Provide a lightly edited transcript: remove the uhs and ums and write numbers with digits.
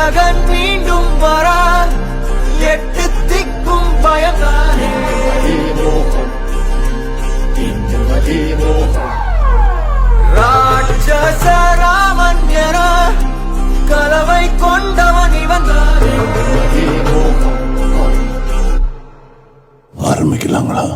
அழகன் மீண்டும் வரா, எட்டு திக்கும் பயந்தானே. ராட்சச ராமன் என கலவை கொண்டவன் இவன் தானே. ஆரம்பிக்கலாங்களா?